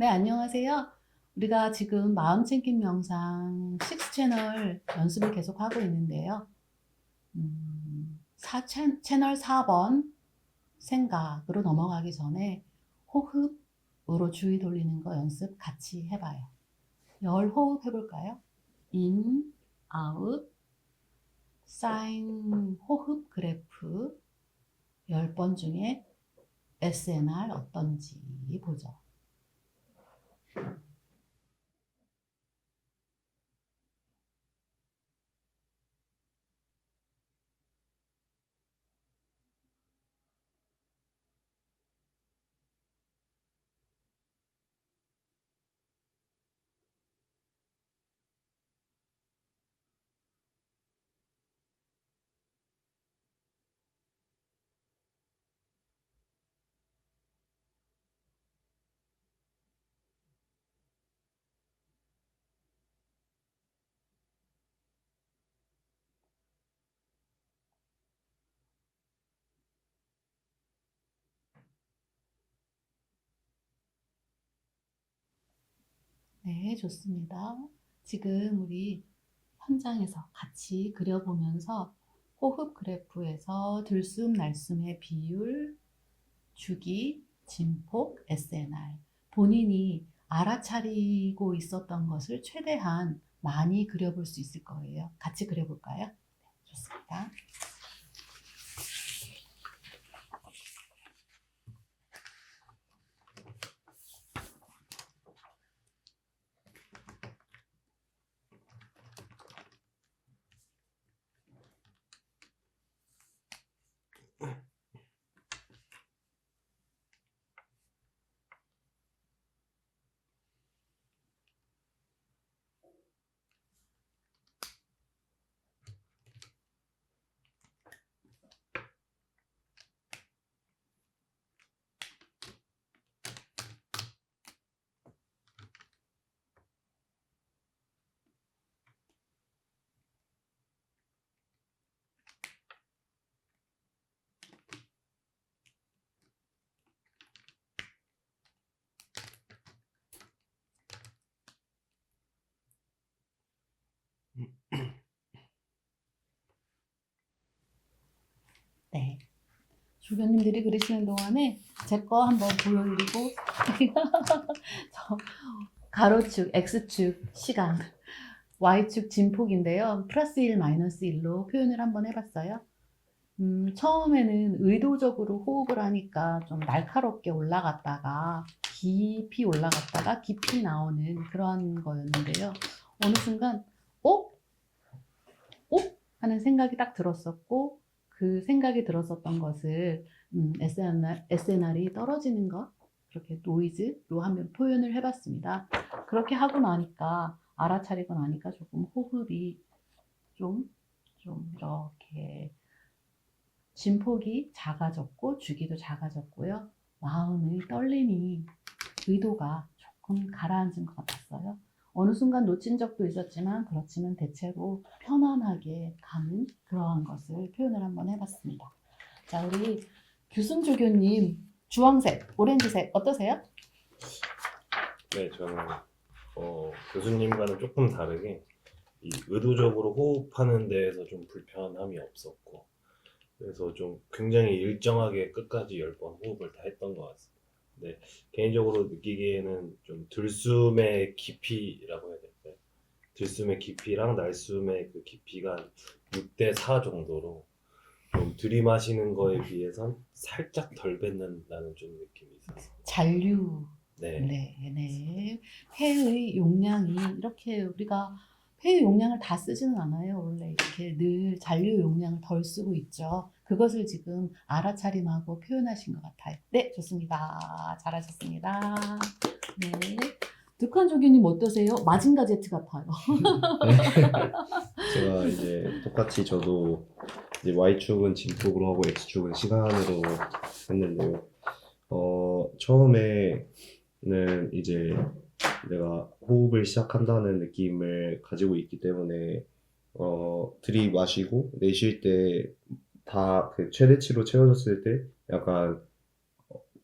네, 안녕하세요. 우리가 지금 마음챙김 명상 6 채널 연습을 계속 하고 있는데요. 채널 4번 생각으로 넘어가기 전에 호흡으로 주의 돌리는 거 연습 같이 해봐요. 열 호흡 해볼까요? 인, 아웃, 사인 호흡 그래프 10번 중에 SNR 어떤지 보죠. 네, 좋습니다. 지금 우리 현장에서 같이 그려보면서 호흡 그래프에서 들숨 날숨의 비율, 주기, 진폭, SNR 본인이 알아차리고 있었던 것을 최대한 많이 그려볼 수 있을 거예요. 같이 그려볼까요? 네, 좋습니다. 네. 주변님들이 그리시는 동안에 제 거 한번 보여드리고 저 가로축, X축 시간, Y축 진폭인데요. 플러스 1, 마이너스 1로 표현을 한번 해봤어요. 처음에는 의도적으로 호흡을 하니까 좀 날카롭게 올라갔다가 깊이 올라갔다가 깊이 나오는 그런 거였는데요. 어느 순간 어? 어? 하는 생각이 딱 들었었고 그 생각이 들었었던 것을 SNR이 떨어지는 것 그렇게 노이즈로 한번 표현을 해봤습니다. 그렇게 하고 나니까 알아차리고 나니까 조금 호흡이 좀 이렇게 진폭이 작아졌고 주기도 작아졌고요. 마음의 떨림이 의도가 조금 가라앉은 것 같았어요. 어느 순간 놓친 적도 있었지만 그렇지만 대체로 편안하게 가는 그러한 것을 표현을 한번 해봤습니다. 자, 우리 규승조교님 주황색, 오렌지색 어떠세요? 네, 저는 교수님과는 조금 다르게 이 의도적으로 호흡하는 데에서 좀 불편함이 없었고, 그래서 좀 굉장히 일정하게 끝까지 10번 호흡을 다 했던 것 같습니다. 네, 개인적으로 느끼기에는 좀 들숨의 깊이라고 해야 될까요? 들숨의 깊이랑 날숨의 그 깊이가 6대 4 정도로 좀 들이마시는 거에 비해선 살짝 덜 뱉는다는 좀 느낌이 있었어요. 잔류. 네, 네. 폐의 용량이 이렇게 우리가 폐의 용량을 다 쓰지는 않아요. 원래 이렇게 늘 잔류 용량을 덜 쓰고 있죠. 그것을 지금 알아차림하고 표현하신 것 같아요. 네, 좋습니다. 잘하셨습니다. 네. 득한 조교님 어떠세요? 마징가 제트 같아요. 제가 이제 똑같이 저도 이제 Y축은 진폭으로 하고 X축은 시간으로 했는데요. 처음에는 이제 내가 호흡을 시작한다는 느낌을 가지고 있기 때문에 들이마시고 내쉴 때 다 그 최대치로 채워졌을 때 약간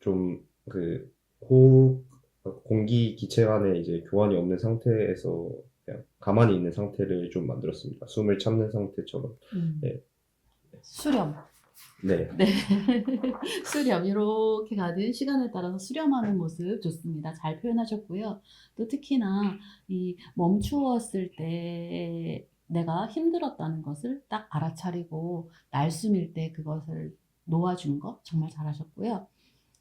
좀 그 호흡 공기 기체 간에 이제 교환이 없는 상태에서 그냥 가만히 있는 상태를 좀 만들었습니다. 숨을 참는 상태처럼. 네. 수렴. 네. 네. 수렴. 이렇게 가든 시간에 따라서 수렴하는 모습 좋습니다. 잘 표현하셨고요. 또 특히나 이 멈추었을 때 내가 힘들었다는 것을 딱 알아차리고 날숨일 때 그것을 놓아준 거 정말 잘하셨고요.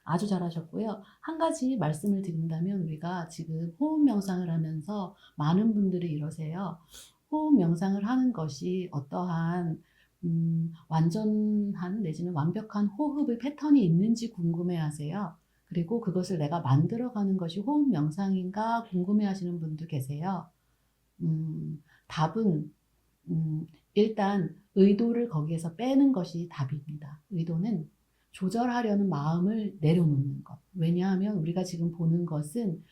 아주 잘하셨고요. 한 가지 말씀을 드린다면 우리가 지금 호흡 명상을 하면서 많은 분들이 이러세요. 호흡 명상을 하는 것이 어떠한 완전한 내지는 완벽한 호흡의 패턴이 있는지 궁금해하세요. 그리고 그것을 내가 만들어가는 것이 호흡 명상인가 궁금해하시는 분도 계세요. 답은 일단 의도를 거기에서 빼는 것이 답입니다. 의도는 조절하려는 마음을 내려놓는 것. 왜냐하면 우리가 지금 보는 것은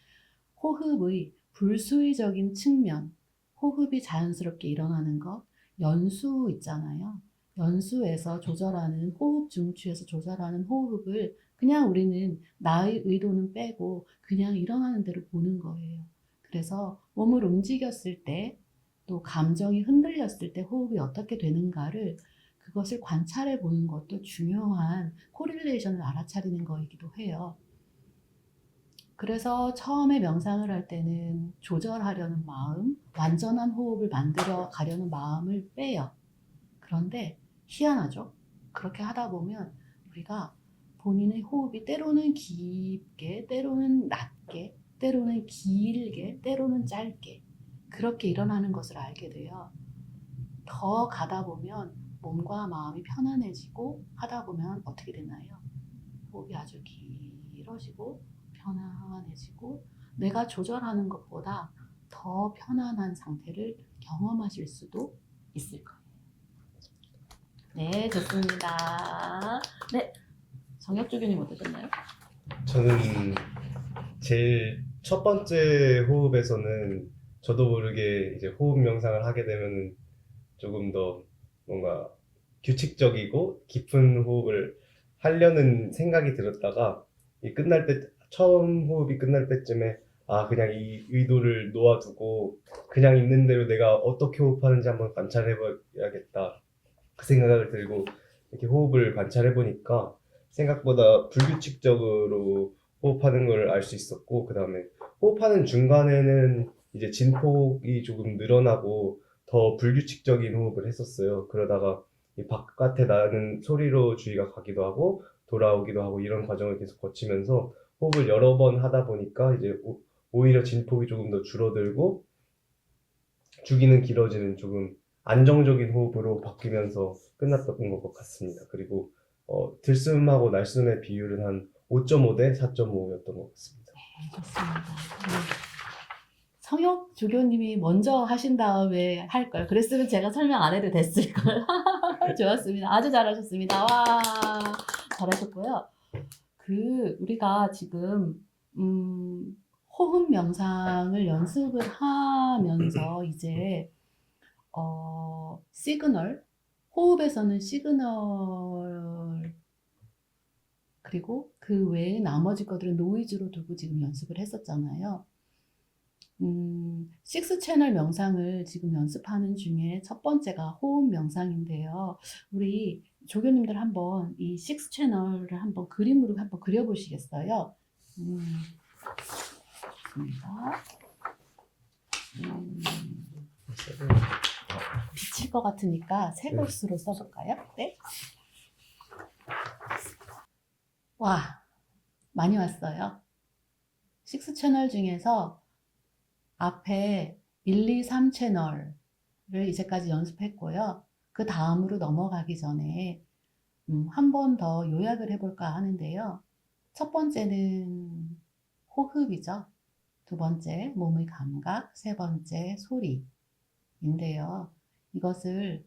호흡의 불수의적인 측면, 호흡이 자연스럽게 일어나는 것, 연수 있잖아요. 연수에서 조절하는 호흡 중추에서 조절하는 호흡을 그냥 우리는 나의 의도는 빼고 그냥 일어나는 대로 보는 거예요. 그래서 몸을 움직였을 때 또 감정이 흔들렸을 때 호흡이 어떻게 되는가를 그것을 관찰해 보는 것도 중요한 코릴레이션을 알아차리는 거이기도 해요. 그래서 처음에 명상을 할 때는 조절하려는 마음, 완전한 호흡을 만들어 가려는 마음을 빼요. 그런데 희한하죠? 그렇게 하다 보면 우리가 본인의 호흡이 때로는 깊게, 때로는 낮게, 때로는 길게, 때로는 짧게 그렇게 일어나는 것을 알게 돼요. 더 가다 보면 몸과 마음이 편안해지고 하다 보면 어떻게 되나요? 호흡이 아주 길어지고 편안해지고 내가 조절하는 것보다 더 편안한 상태를 경험하실 수도 있을 거예요. 네, 좋습니다. 네, 정혁주 교님 어떠셨나요? 저는 제일 첫 번째 호흡에서는 저도 모르게 이제 호흡 명상을 하게 되면 조금 더 뭔가 규칙적이고 깊은 호흡을 하려는 생각이 들었다가 이 끝날 때 처음 호흡이 끝날 때쯤에 아 그냥 이 의도를 놓아두고 그냥 있는 대로 내가 어떻게 호흡하는지 한번 관찰해 봐야겠다 그 생각을 들고 이렇게 호흡을 관찰해 보니까 생각보다 불규칙적으로 호흡하는 걸 알 수 있었고 그 다음에 호흡하는 중간에는 이제 진폭이 조금 늘어나고 더 불규칙적인 호흡을 했었어요. 그러다가 이 바깥에 나는 소리로 주의가 가기도 하고 돌아오기도 하고 이런 과정을 계속 거치면서 호흡을 여러 번 하다 보니까 이제 오히려 진폭이 조금 더 줄어들고 주기는 길어지는 조금 안정적인 호흡으로 바뀌면서 끝났던 것 같습니다. 그리고 들숨하고 날숨의 비율은 한 5.5 대 4.5였던 것 같습니다. 네, 좋습니다. 네. 성혁 조교님이 먼저 하신 다음에 할 걸. 그랬으면 제가 설명 안 해도 됐을 걸. 좋았습니다. 아주 잘하셨습니다. 와, 잘하셨고요. 우리가 지금 호흡 명상을 연습을 하면서 이제 시그널, 호흡에서는 시그널 그리고 그 외에 나머지 것들은 노이즈로 두고 지금 연습을 했었잖아요. 식스 채널 명상을 지금 연습하는 중에 첫 번째가 호흡 명상인데요. 우리 조교님들 한번 이 식스 채널을 한번 그림으로 한번 그려보시겠어요? 좋습니다. 비칠 것 같으니까 새 곳으로 써볼까요? 네. 와, 많이 왔어요. 식스 채널 중에서 앞에 1, 2, 3 채널을 이제까지 연습했고요. 그 다음으로 넘어가기 전에 한 번 더 요약을 해볼까 하는데요. 첫 번째는 호흡이죠. 두 번째 몸의 감각, 세 번째 소리인데요. 이것을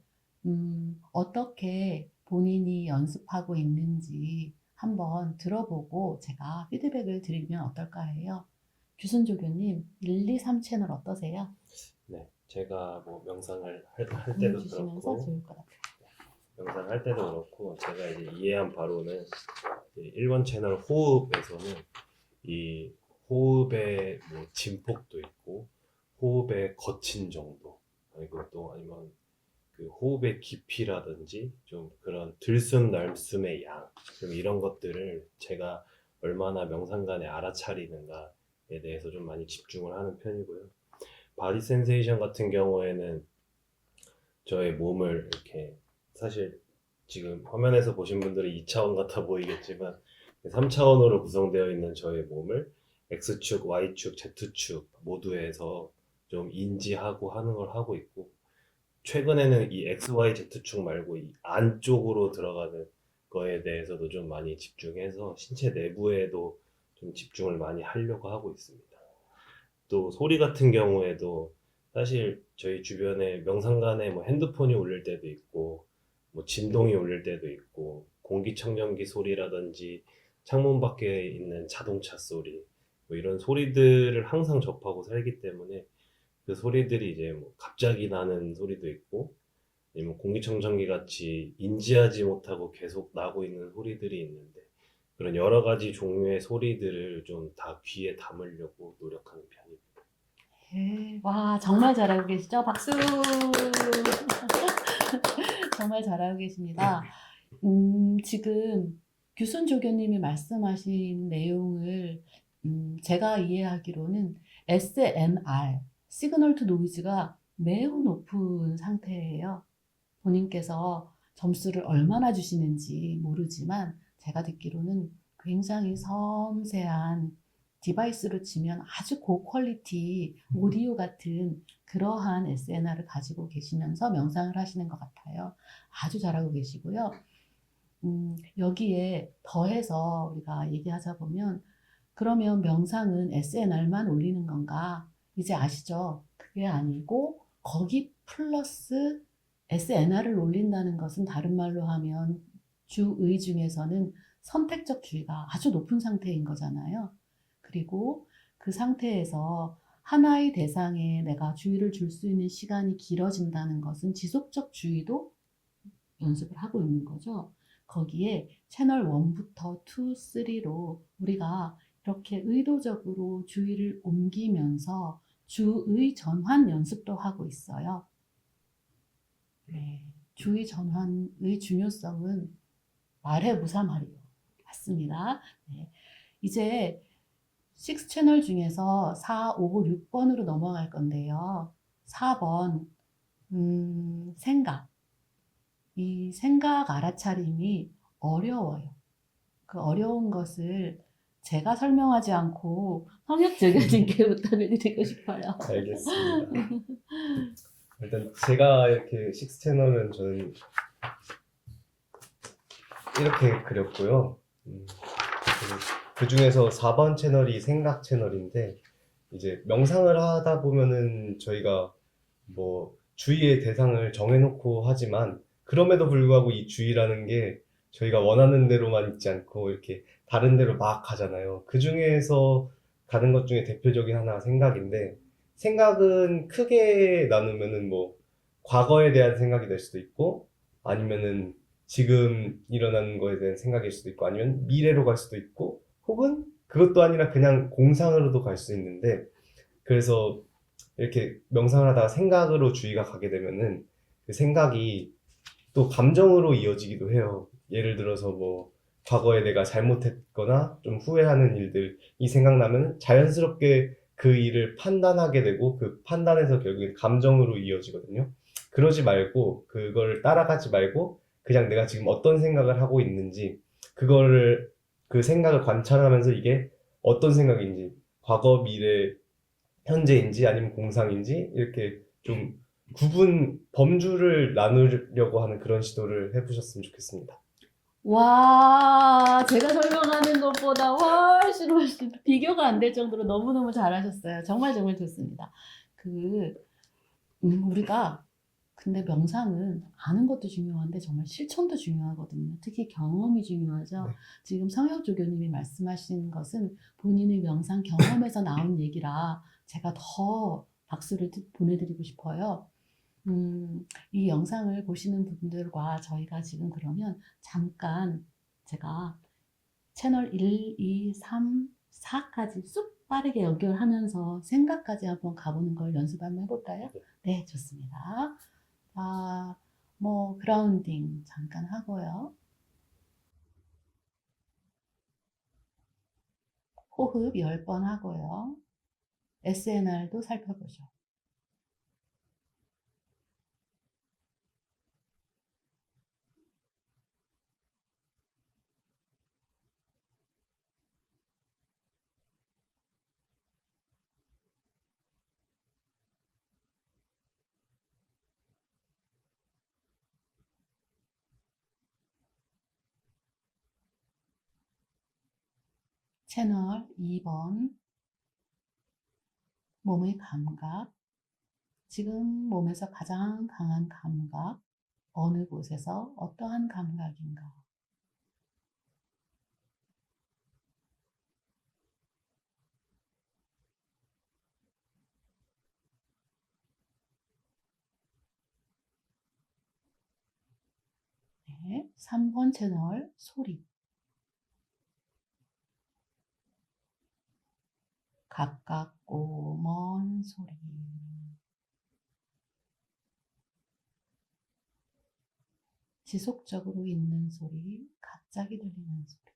어떻게 본인이 연습하고 있는지 한번 들어보고 제가 피드백을 드리면 어떨까 해요. 규순조교님, 1, 2, 3 채널 어떠세요? 네, 제가 뭐 명상을 할 때도 주시면서 그렇고 좋을 것 같아요. 명상할 때도 그렇고 제가 이제 이해한 바로는 1번 채널 호흡에서는 이 호흡의 뭐 진폭도 있고 호흡의 거친 정도 아니면 그 호흡의 깊이라든지 좀 그런 들숨 날숨의 양 좀 이런 것들을 제가 얼마나 명상간에 알아차리는가에 대해서 좀 많이 집중을 하는 편이고요. 바디 센세이션 같은 경우에는 저의 몸을 이렇게 사실 지금 화면에서 보신 분들은 2차원 같아 보이겠지만 3차원으로 구성되어 있는 저의 몸을 X축, Y축, Z축 모두에서 좀 인지하고 하는 걸 하고 있고 최근에는 이 X, Y, Z축 말고 이 안쪽으로 들어가는 거에 대해서도 좀 많이 집중해서 신체 내부에도 좀 집중을 많이 하려고 하고 있습니다. 또 소리 같은 경우에도 사실 저희 주변에 명상관에 뭐 핸드폰이 울릴 때도 있고 뭐 진동이 울릴 때도 있고 공기청정기 소리라든지 창문 밖에 있는 자동차 소리 뭐 이런 소리들을 항상 접하고 살기 때문에 그 소리들이 이제 뭐 갑자기 나는 소리도 있고 아니면 공기청정기 같이 인지하지 못하고 계속 나고 있는 소리들이 있는데 그런 여러 가지 종류의 소리들을 좀 다 귀에 담으려고 노력하는 편입니다. 네. 와, 정말 잘하고 계시죠? 박수! 정말 잘하고 계십니다. 지금 규순 조교님이 말씀하신 내용을 제가 이해하기로는 SNR, 시그널 투 노이즈가 매우 높은 상태예요. 본인께서 점수를 얼마나 주시는지 모르지만 제가 듣기로는 굉장히 섬세한 디바이스로 치면 아주 고퀄리티 오디오 같은 그러한 SNR을 가지고 계시면서 명상을 하시는 것 같아요. 아주 잘하고 계시고요. 여기에 더해서 우리가 얘기하자 보면 그러면 명상은 SNR만 올리는 건가? 이제 아시죠? 그게 아니고 거기 플러스 SNR을 올린다는 것은 다른 말로 하면 주의 중에서는 선택적 주의가 아주 높은 상태인 거잖아요. 그리고 그 상태에서 하나의 대상에 내가 주의를 줄 수 있는 시간이 길어진다는 것은 지속적 주의도 연습을 하고 있는 거죠. 거기에 채널 1부터 2, 3로 우리가 이렇게 의도적으로 주의를 옮기면서 주의 전환 연습도 하고 있어요. 네, 주의 전환의 중요성은 말해 무사말이요. 맞습니다. 네, 이제 6 채널 중에서 4, 5, 6번으로 넘어갈 건데요. 4번 생각. 이 생각 알아차림이 어려워요. 그 어려운 것을 제가 설명하지 않고 성혁조교님께 부탁을 드리고 싶어요. 알겠습니다. 일단 제가 이렇게 식스 채널은 저는 이렇게 그렸고요. 그 중에서 4번 채널이 생각 채널인데 이제 명상을 하다 보면은 저희가 뭐 주의의 대상을 정해놓고 하지만 그럼에도 불구하고 이 주의라는 게 저희가 원하는 대로만 있지 않고 이렇게 다른 데로 막 가잖아요. 그 중에서 가는 것 중에 대표적인 하나가 생각인데 생각은 크게 나누면은 뭐 과거에 대한 생각이 될 수도 있고 아니면은 지금 일어나는 거에 대한 생각일 수도 있고 아니면 미래로 갈 수도 있고 혹은 그것도 아니라 그냥 공상으로도 갈 수 있는데 그래서 이렇게 명상을 하다가 생각으로 주의가 가게 되면은 그 생각이 또 감정으로 이어지기도 해요. 예를 들어서 뭐 과거에 내가 잘못했거나 좀 후회하는 일들이 생각나면 자연스럽게 그 일을 판단하게 되고 그 판단에서 결국엔 감정으로 이어지거든요. 그러지 말고 그걸 따라가지 말고 그냥 내가 지금 어떤 생각을 하고 있는지 그거를 그 생각을 관찰하면서 이게 어떤 생각인지 과거, 미래, 현재인지 아니면 공상인지 이렇게 좀 범주를 나누려고 하는 그런 시도를 해보셨으면 좋겠습니다. 와, 제가 설명하는 것보다 훨씬 비교가 안 될 정도로 너무너무 잘하셨어요. 정말 정말 좋습니다. 우리가 근데 명상은 아는 것도 중요한데 정말 실천도 중요하거든요. 특히 경험이 중요하죠. 네. 지금 성혁조교님이 말씀하신 것은 본인의 명상 경험에서 나온 얘기라 제가 더 박수를 보내드리고 싶어요. 이 영상을 보시는 분들과 저희가 지금 그러면 잠깐 제가 채널 1, 2, 3, 4까지 쑥 빠르게 연결하면서 생각까지 한번 가보는 걸 연습 한번 해볼까요? 네. 네, 좋습니다. 자, 뭐 그라운딩 잠깐 하고요. 호흡 10번 하고요. SNR도 살펴보죠. 채널 2번, 몸의 감각. 지금 몸에서 가장 강한 감각, 어느 곳에서 어떠한 감각인가. 네, 3번 채널, 소리. 가깝고 먼 소리. 지속적으로 있는 소리, 갑자기 들리는 소리.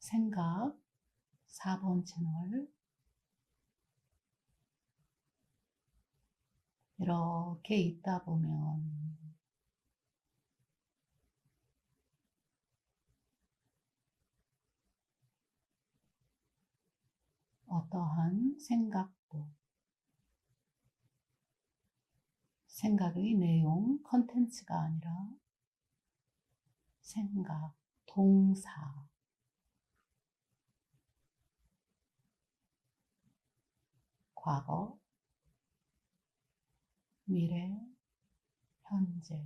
생각, 4번 채널. 이렇게 있다 보면 어떠한 생각도, 생각의 내용, 컨텐츠가 아니라 생각, 동사, 과거, 미래, 현재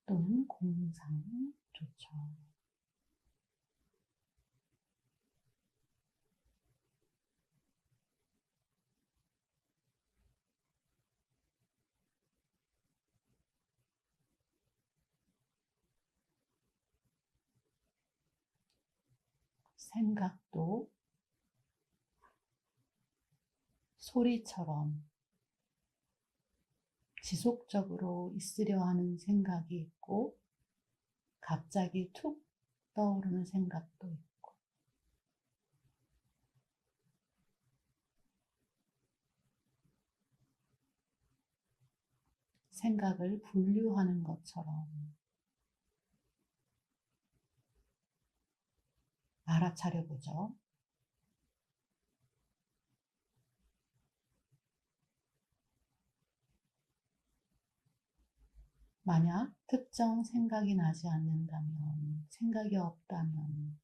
또는 공상 좋죠. 생각도 소리처럼 지속적으로 있으려 하는 생각이 있고 갑자기 툭 떠오르는 생각도 있고 생각을 분류하는 것처럼 알아차려 보죠. 만약 특정 생각이 나지 않는다면, 생각이 없다면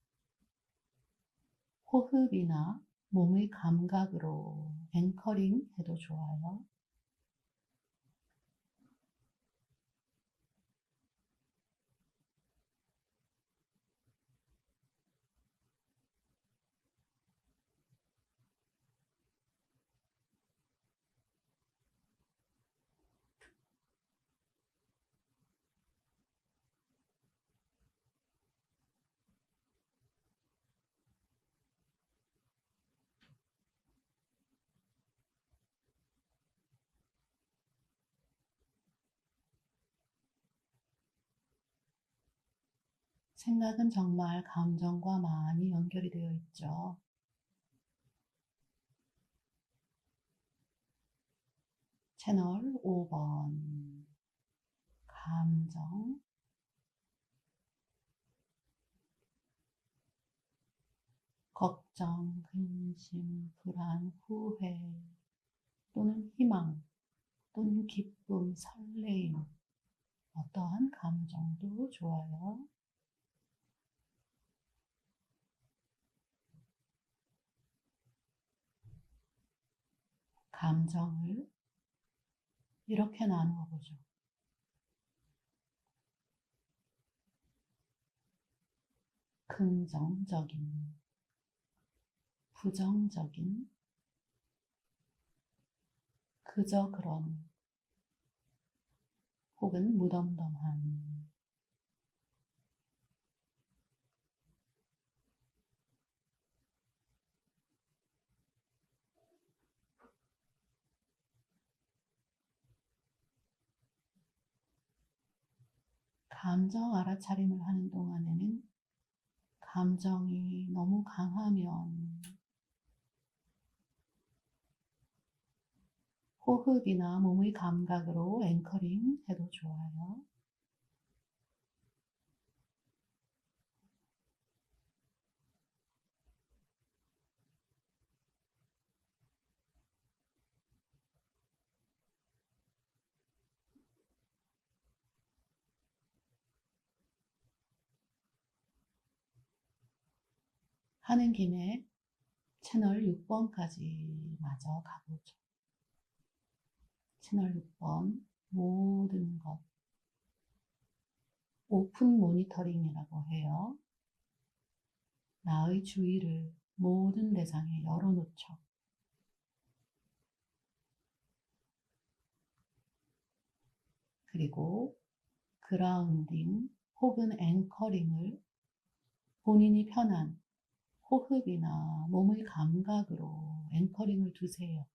호흡이나 몸의 감각으로 앵커링 해도 좋아요. 생각은 정말 감정과 많이 연결이 되어 있죠. 채널 5번 감정 걱정, 근심, 불안, 후회 또는 희망 또는 기쁨, 설레임 어떠한 감정도 좋아요. 감정을 이렇게 나누어 보죠. 긍정적인, 부정적인, 그저 그런 혹은 무덤덤한 감정 알아차림을 하는 동안에는 감정이 너무 강하면 호흡이나 몸의 감각으로 앵커링 해도 좋아요. 하는 김에 채널 6번까지 마저 가보죠. 채널 6번 모든 것 오픈 모니터링이라고 해요. 나의 주의를 모든 대상에 열어놓죠. 그리고 그라운딩 혹은 앵커링을 본인이 편한 호흡이나 몸의 감각으로 앵커링을 두세요.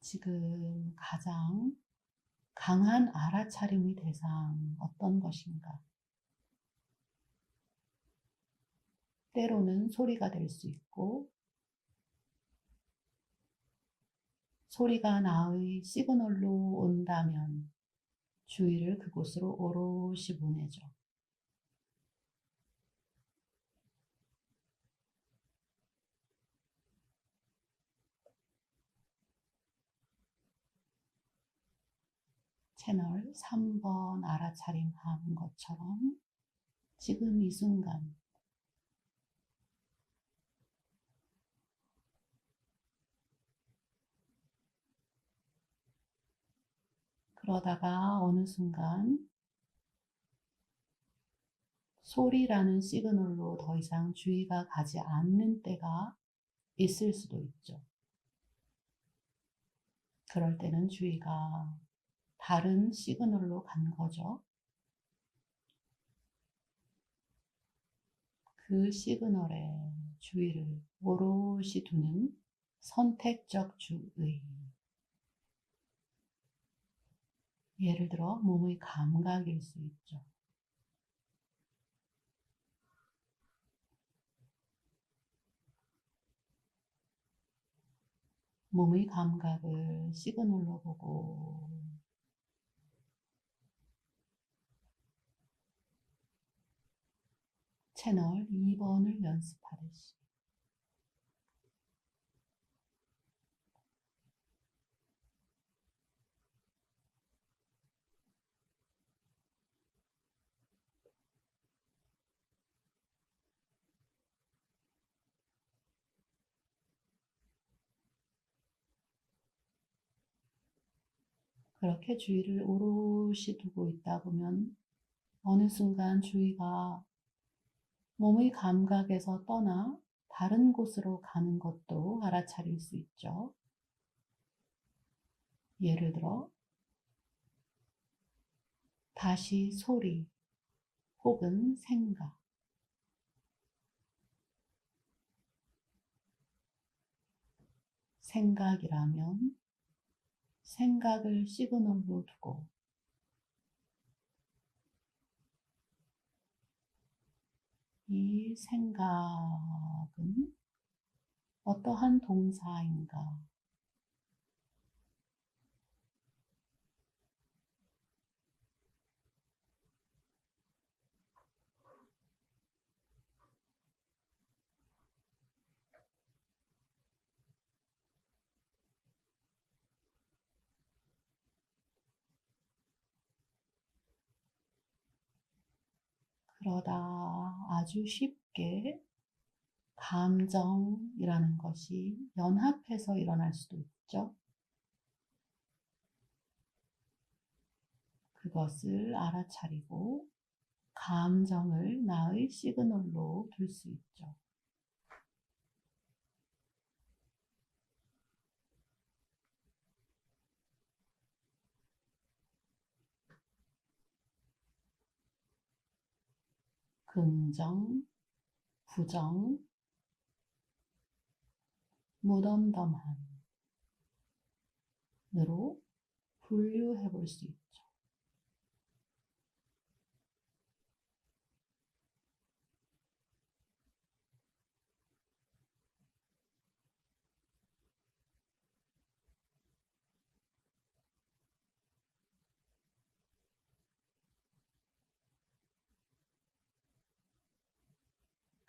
지금 가장 강한 알아차림의 대상 어떤 것인가? 때로는 소리가 될 수 있고, 소리가 나의 시그널로 온다면 주의를 그곳으로 오롯이 보내죠. 채널 3번 알아차림 하는 것처럼 지금 이 순간 그러다가 어느 순간 소리라는 시그널로 더 이상 주의가 가지 않는 때가 있을 수도 있죠. 그럴 때는 주의가 다른 시그널로 간 거죠. 그 시그널에 주의를 오롯이 두는 선택적 주의. 예를 들어 몸의 감각일 수 있죠. 몸의 감각을 시그널로 보고 채널 2번을 연습하듯이 그렇게 주의를 오롯이 두고 있다 보면 어느 순간 주의가 몸의 감각에서 떠나 다른 곳으로 가는 것도 알아차릴 수 있죠. 예를 들어 다시 소리 혹은 생각, 생각이라면 생각을 시그널로 두고 이 생각은 어떠한 동사인가? 그러다 아주 쉽게 감정이라는 것이 연합해서 일어날 수도 있죠. 그것을 알아차리고 감정을 나의 시그널로 둘 수 있죠. 긍정, 부정, 무덤덤한으로 분류해 볼 수 있죠.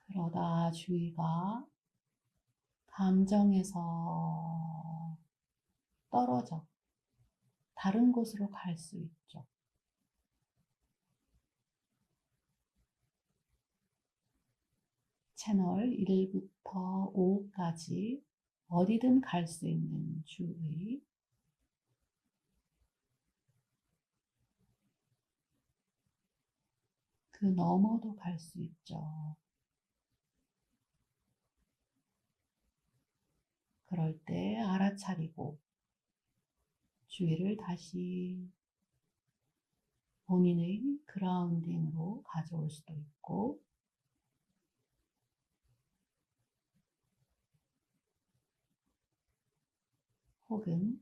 그러다 주의가 감정에서 떨어져 다른 곳으로 갈 수 있죠. 채널 1부터 5까지 어디든 갈 수 있는 주의. 그 너머도 갈 수 있죠. 그럴 때 알아차리고 주의를 다시 본인의 그라운딩으로 가져올 수도 있고, 혹은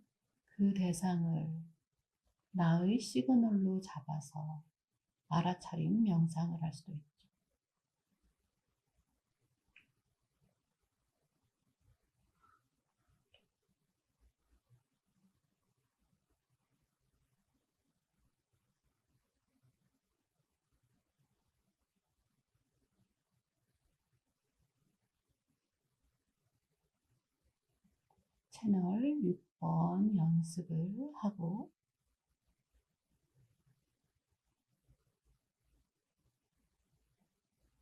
그 대상을 나의 시그널로 잡아서 알아차림 명상을 할 수도 있죠. 채널 6번 연습을 하고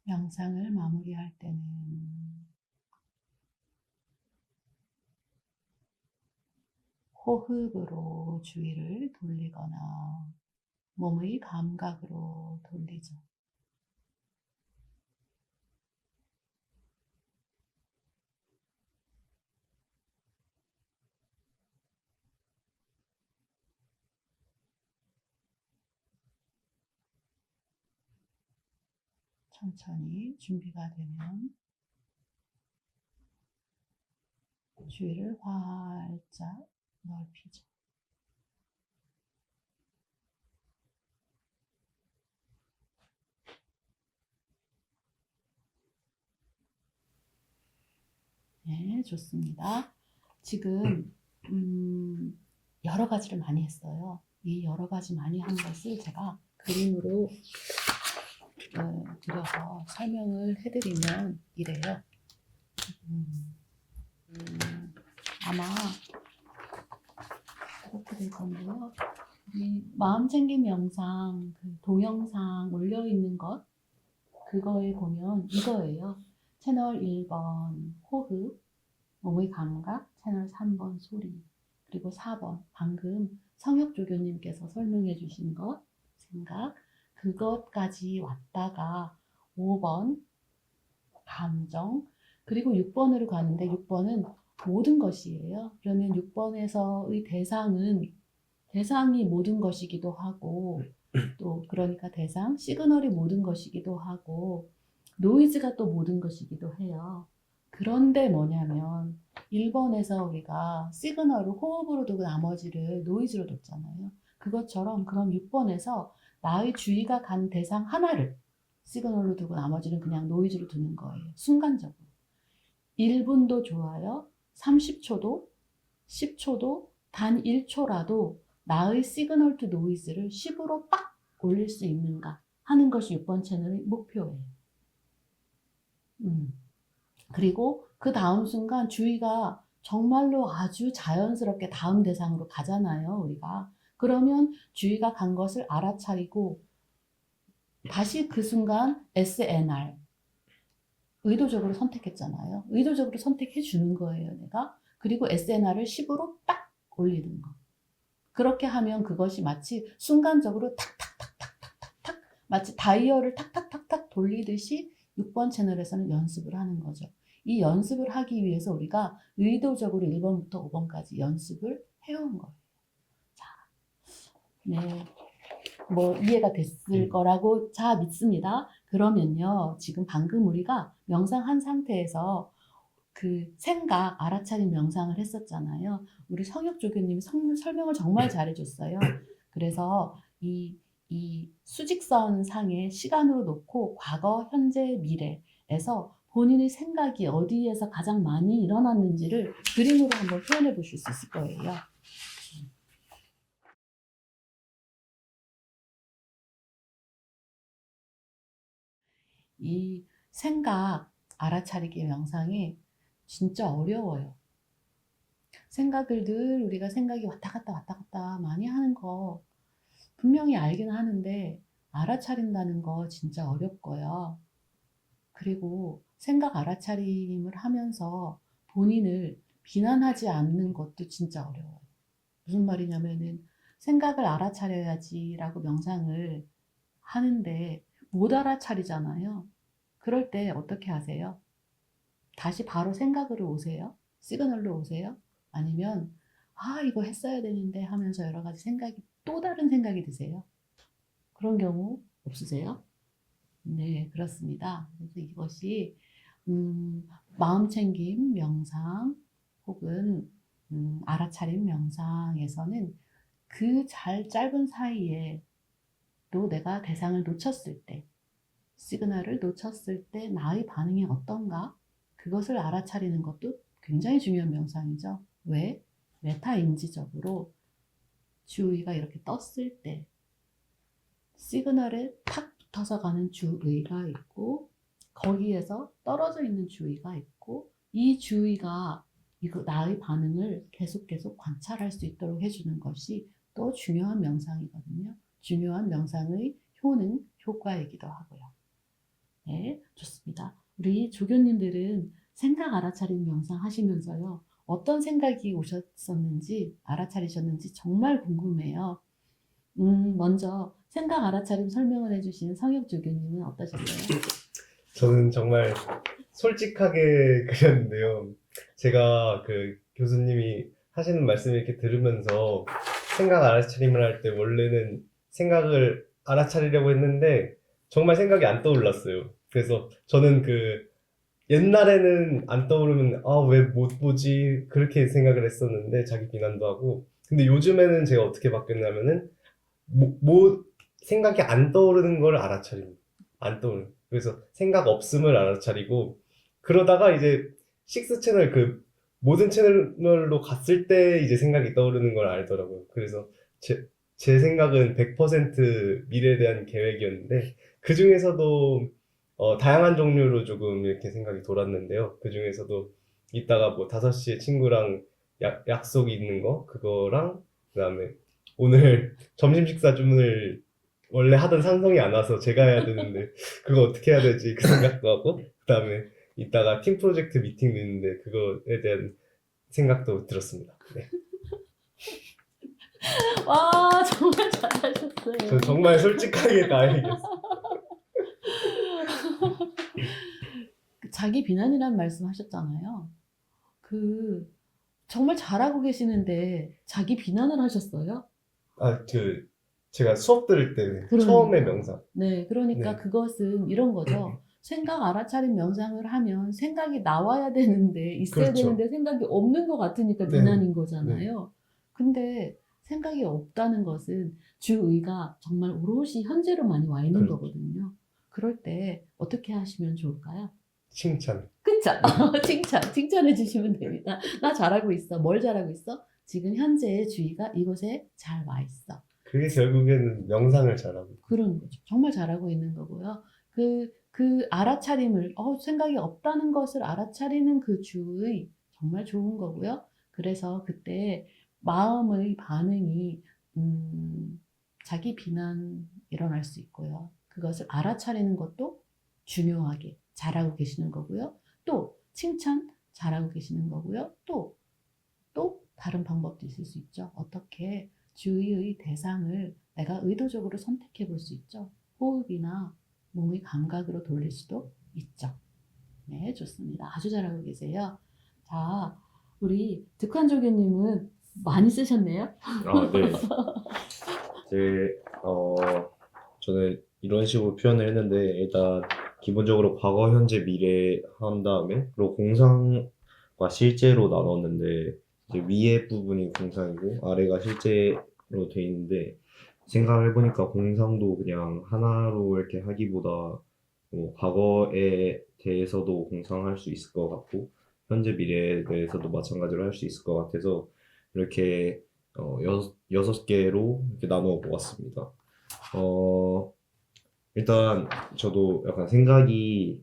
명상을 마무리할 때는 호흡으로 주의를 돌리거나 몸의 감각으로 돌리죠. 천천히 준비가 되면 주의를 활짝 넓히죠. 네, 좋습니다. 지금 여러 가지를 많이 했어요. 이 여러 가지 많이 한 것을 제가 그림으로 드려서 설명을 해드리면 이래요. 아마 이렇게 될 건데요. 이 마음챙김 영상 그 동영상 올려 있는 것 그거에 보면 이거예요. 채널 1번 호흡, 몸의 감각, 채널 3번 소리, 그리고 4번 방금 성혁조교님께서 설명해 주신 것 생각, 그것까지 왔다가 5번 감정, 그리고 6번으로 가는데 6번은 모든 것이에요. 그러면 6번에서의 대상이 모든 것이기도 하고, 또 그러니까 대상, 시그널이 모든 것이기도 하고, 노이즈가 또 모든 것이기도 해요. 그런데 뭐냐면 1번에서 우리가 시그널을 호흡으로 두고 나머지를 노이즈로 뒀잖아요. 그것처럼 그럼 6번에서 나의 주의가 간 대상 하나를 시그널로 두고 나머지는 그냥 노이즈로 두는 거예요. 순간적으로. 1분도 좋아요. 30초도, 10초도, 단 1초라도 나의 시그널 투 노이즈를 10으로 빡 올릴 수 있는가 하는 것이 6번 채널의 목표예요. 그리고 그 다음 순간 주의가 정말로 아주 자연스럽게 다음 대상으로 가잖아요, 우리가. 그러면 주의가 간 것을 알아차리고 다시 그 순간 SNR 의도적으로 선택했잖아요. 의도적으로 선택해 주는 거예요, 내가. 그리고 SNR을 10으로 딱 올리는 거. 그렇게 하면 그것이 마치 순간적으로 탁탁탁탁탁탁 마치 다이얼을 탁탁탁탁 돌리듯이 6번 채널에서는 연습을 하는 거죠. 이 연습을 하기 위해서 우리가 의도적으로 1번부터 5번까지 연습을 해온 거예요. 자, 네. 뭐 이해가 됐을 거라고 자 믿습니다. 그러면요, 지금 방금 우리가 명상한 상태에서 그 생각, 알아차림 명상을 했었잖아요. 우리 성혁조교님이 설명을 정말 잘해줬어요. 그래서 이 수직선 상에 시간으로 놓고 과거, 현재, 미래에서 본인의 생각이 어디에서 가장 많이 일어났는지를 그림으로 한번 표현해 보실 수 있을 거예요. 이 생각 알아차리기 명상이 진짜 어려워요. 생각을 늘 우리가 생각이 왔다 갔다 많이 하는 거 분명히 알긴 하는데 알아차린다는 거 진짜 어렵고요. 그리고 생각 알아차림을 하면서 본인을 비난하지 않는 것도 진짜 어려워요. 무슨 말이냐면은 생각을 알아차려야지라고 명상을 하는데 못 알아차리잖아요. 그럴 때 어떻게 하세요? 다시 바로 생각으로 오세요? 시그널로 오세요? 아니면 아 이거 했어야 되는데 하면서 여러 가지 생각이 또 다른 생각이 드세요? 그런 경우 없으세요? 네, 그렇습니다. 그래서 이것이 마음챙김 명상 혹은 알아차림 명상에서는 그 짧은 사이에 또 내가 대상을 놓쳤을 때, 시그널을 놓쳤을 때 나의 반응이 어떤가? 그것을 알아차리는 것도 굉장히 중요한 명상이죠. 왜? 메타인지적으로 주의가 이렇게 떴을 때 시그널에 탁 붙어서 가는 주의가 있고 거기에서 떨어져 있는 주의가 있고 이 주의가 나의 반응을 계속 관찰할 수 있도록 해주는 것이 또 중요한 명상이거든요. 중요한 명상의 효과이기도 하고요. 네, 좋습니다. 우리 조교님들은 생각 알아차림 명상 하시면서요. 어떤 생각이 오셨었는지 알아차리셨는지 정말 궁금해요. 먼저 생각 알아차림 설명을 해주시는 성혁 조교님은 어떠셨어요? 저는 정말 솔직하게 그렸는데요. 제가 그 교수님이 하시는 말씀을 이렇게 들으면서 생각 알아차림을 할 때 원래는 생각을 알아차리려고 했는데 정말 생각이 안 떠올랐어요. 그래서 저는 그 옛날에는 안 떠오르면 아, 왜 못 보지? 그렇게 생각을 했었는데 자기 비난도 하고 근데 요즘에는 제가 어떻게 바뀌었냐면은 생각이 안 떠오르는 걸 알아차립니다. 안 떠오르는. 그래서 생각 없음을 알아차리고 그러다가 이제 식스 채널 그 모든 채널로 갔을 때 이제 생각이 떠오르는 걸 알더라고요. 그래서 제 생각은 100% 미래에 대한 계획이었는데 그 중에서도 다양한 종류로 조금 이렇게 생각이 돌았는데요. 그 중에서도 이따가 뭐 5시에 친구랑 약속이 있는 거 그거랑 그다음에 오늘 점심 식사 주문을 원래 하던 상성이 안 와서 제가 해야 되는데 그거 어떻게 해야 되지 그 생각도 하고 그다음에 이따가 팀 프로젝트 미팅도 있는데 그거에 대한 생각도 들었습니다. 네. 와, 정말 잘하셨어요. 저 정말 솔직하게 다 얘기했어요. 자기 비난이라는 말씀 하셨잖아요. 정말 잘하고 계시는데 자기 비난을 하셨어요? 제가 수업 들을 때 그러니까. 처음에 명상. 네, 그러니까 네. 그것은 이런 거죠. 생각 알아차림 명상을 하면 생각이 나와야 되는데 있어야 그렇죠. 되는데 생각이 없는 것 같으니까 네. 비난인 거잖아요. 근데 생각이 없다는 것은 주의가 정말 오롯이 현재로 많이 와 있는 그렇죠. 거거든요. 그럴 때 어떻게 하시면 좋을까요? 칭찬. 그쵸? 칭찬해 주시면 됩니다. 나 잘하고 있어. 뭘 잘하고 있어? 지금 현재의 주의가 이곳에 잘 와 있어. 그게 결국에는 명상을 잘하고. 그런 거죠. 정말 잘하고 있는 거고요. 그 알아차림을, 생각이 없다는 것을 알아차리는 그 주의, 정말 좋은 거고요. 그래서 그때 마음의 반응이, 자기 비난 일어날 수 있고요. 그것을 알아차리는 것도 중요하게 잘하고 계시는 거고요. 또 칭찬 잘하고 계시는 거고요. 또 다른 방법도 있을 수 있죠. 어떻게 주의의 대상을 내가 의도적으로 선택해 볼 수 있죠. 호흡이나 몸의 감각으로 돌릴 수도 있죠. 네, 좋습니다. 아주 잘하고 계세요. 자, 우리 득환 조교님은 많이 쓰셨네요. 네. 네, 저는 이런 식으로 표현을 했는데, 일단, 기본적으로 과거, 현재, 미래 한 다음에, 그리고 공상과 실제로 나눴는데, 이제 위에 부분이 공상이고, 아래가 실제로 돼 있는데, 생각을 해보니까 공상도 그냥 하나로 이렇게 하기보다, 뭐, 과거에 대해서도 공상할 수 있을 것 같고, 현재, 미래에 대해서도 마찬가지로 할 수 있을 것 같아서, 이렇게 여섯 개로 이렇게 나누어 보았습니다. 어, 일단 저도 약간 생각이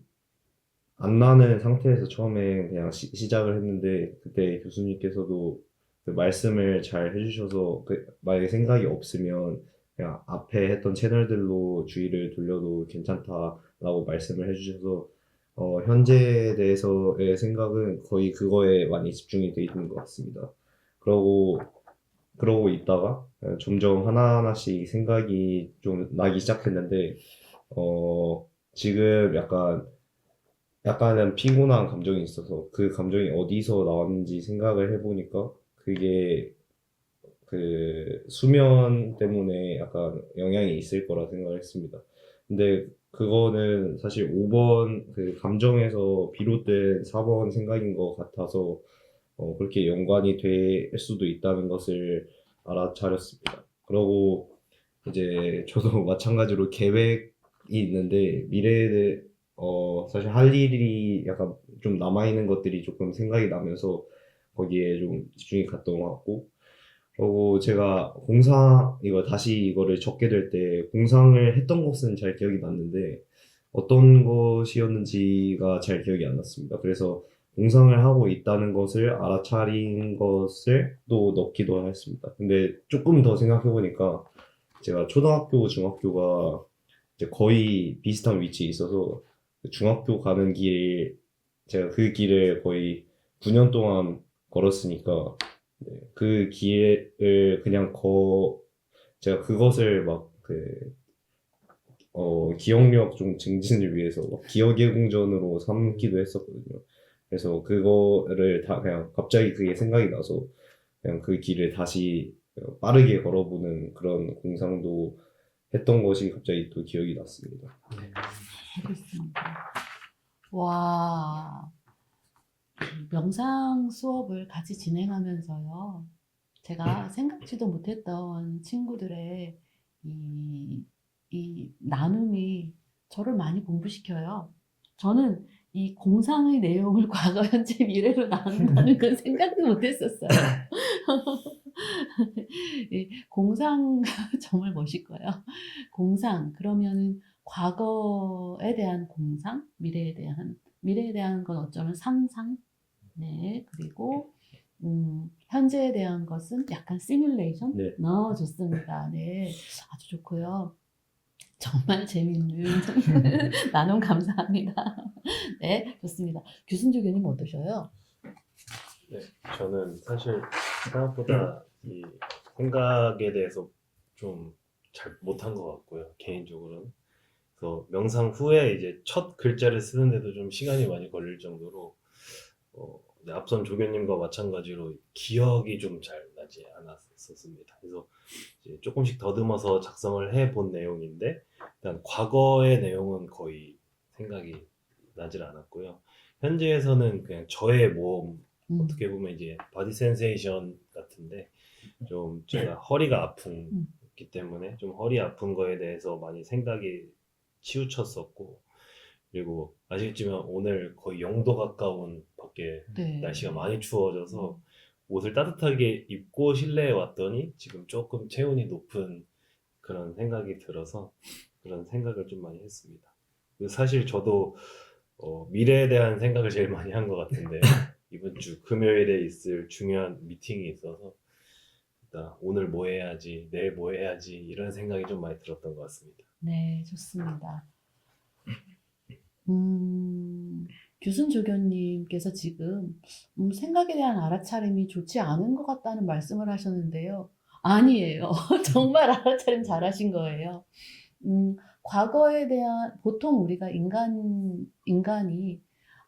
안 나는 상태에서 처음에 그냥 시작을 했는데 그때 교수님께서도 그 말씀을 잘 해주셔서 만약에 생각이 없으면 그냥 앞에 했던 채널들로 주의를 돌려도 괜찮다라고 말씀을 해주셔서 현재에 대해서의 생각은 거의 그거에 많이 집중이 돼 있는 것 같습니다. 그러고 있다가 점점 하나하나씩 생각이 좀 나기 시작했는데, 지금 약간은 피곤한 감정이 있어서 그 감정이 어디서 나왔는지 생각을 해보니까 그게 그 수면 때문에 약간 영향이 있을 거라 생각을 했습니다. 근데 그거는 사실 5번 그 감정에서 비롯된 4번 생각인 것 같아서 그렇게 연관이 될 수도 있다는 것을 알아차렸습니다. 그러고 이제 저도 마찬가지로 계획이 있는데 미래에 대해 사실 할 일이 약간 좀 남아있는 것들이 조금 생각이 나면서 거기에 좀 집중이 갔던 것 같고 그리고 제가 이거 다시 이거를 적게 될 때 공상을 했던 것은 잘 기억이 났는데 어떤 것이었는지가 잘 기억이 안 났습니다. 그래서 공상을 하고 있다는 것을 알아차린 것을 또 넣기도 했습니다. 근데 조금 더 생각해보니까 제가 초등학교, 중학교가 이제 거의 비슷한 위치에 있어서 중학교 가는 제가 그 길을 거의 9년 동안 걸었으니까 네, 그 길을 제가 그것을 기억력 좀 증진을 위해서 막 기억의 궁전으로 삼기도 했었거든요. 그래서 그거를 다 그냥 갑자기 그게 생각이 나서 그냥 그 길을 다시 빠르게 걸어보는 그런 공상도 했던 것이 갑자기 또 기억이 났습니다. 알겠습니다. 와, 명상 수업을 같이 진행하면서요. 제가 생각지도 못했던 친구들의 이 나눔이 저를 많이 공부시켜요. 저는 이 공상의 내용을 과거, 현재, 미래로 나눈다는 건 생각도 못했었어요. 이 공상 정말 멋있고요. 공상 그러면은 과거에 대한 공상, 미래에 대한 건 어쩌면 상상, 네 그리고 현재에 대한 것은 약간 시뮬레이션, 네. 좋습니다. 네, 아주 좋고요. 정말 재밌는 나눔 감사합니다. 네, 좋습니다. 규순주 교님 어떠셔요? 네, 저는 사실 생각보다 이 생각에 대해서 좀 잘 못한 것 같고요, 개인적으로는. 그래서 명상 후에 이제 첫 글자를 쓰는데도 좀 시간이 많이 걸릴 정도로 네, 앞선 조교님과 마찬가지로 기억이 좀 잘 나지 않았었습니다. 그래서 이제 조금씩 더듬어서 작성을 해본 내용인데 일단 과거의 내용은 거의 생각이 나질 않았고요. 현재에서는 그냥 저의 모험 어떻게 보면 이제 바디 센세이션 같은데 좀 제가 허리가 아프기 때문에 좀 허리 아픈 거에 대해서 많이 생각이 치우쳤었고 그리고 아시겠지만 오늘 거의 0도 가까운 밖에 네. 날씨가 많이 추워져서 옷을 따뜻하게 입고 실내에 왔더니 지금 조금 체온이 높은 그런 생각이 들어서 그런 생각을 좀 많이 했습니다. 그리고 사실 저도 미래에 대한 생각을 제일 많이 한 것 같은데 이번 주 금요일에 있을 중요한 미팅이 있어서 일단 오늘 뭐 해야지, 내일 뭐 해야지 이런 생각이 좀 많이 들었던 것 같습니다. 네, 좋습니다. 규순 조교님께서 지금 생각에 대한 알아차림이 좋지 않은 것 같다는 말씀을 하셨는데요. 아니에요. 정말 알아차림 잘하신 거예요. 과거에 대한 보통 우리가 인간이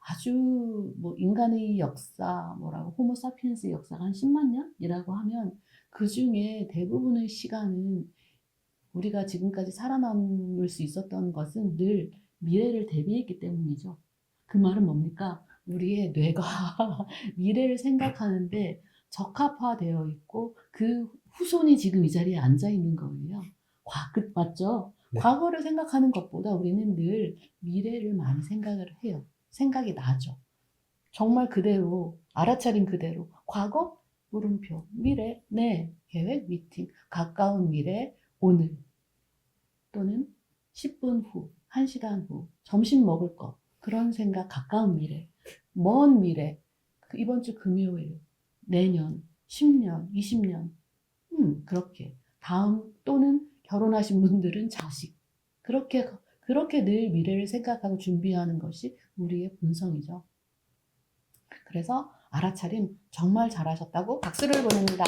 아주 뭐 인간의 역사 뭐라고 호모사피엔스 역사가 한 10만 년이라고 하면 그 중에 대부분의 시간은 우리가 지금까지 살아남을 수 있었던 것은 늘 미래를 대비했기 때문이죠. 그 말은 뭡니까? 우리의 뇌가 미래를 생각하는데 적합화되어 있고 그 후손이 지금 이 자리에 앉아 있는 거예요. 맞죠? 네. 과거를 생각하는 것보다 우리는 늘 미래를 많이 생각을 해요. 생각이 나죠. 정말 그대로, 알아차린 그대로. 과거? 물음표. 미래? 네. 계획, 미팅. 가까운 미래, 오늘. 또는 10분 후, 1시간 후, 점심 먹을 거. 그런 생각, 가까운 미래. 먼 미래. 이번 주 금요일, 내년, 10년, 20년. 그렇게. 다음, 또는 결혼하신 분들은 자식. 그렇게 늘 미래를 생각하고 준비하는 것이 우리의 본성이죠. 그래서 알아차림 정말 잘하셨다고 박수를 보냅니다.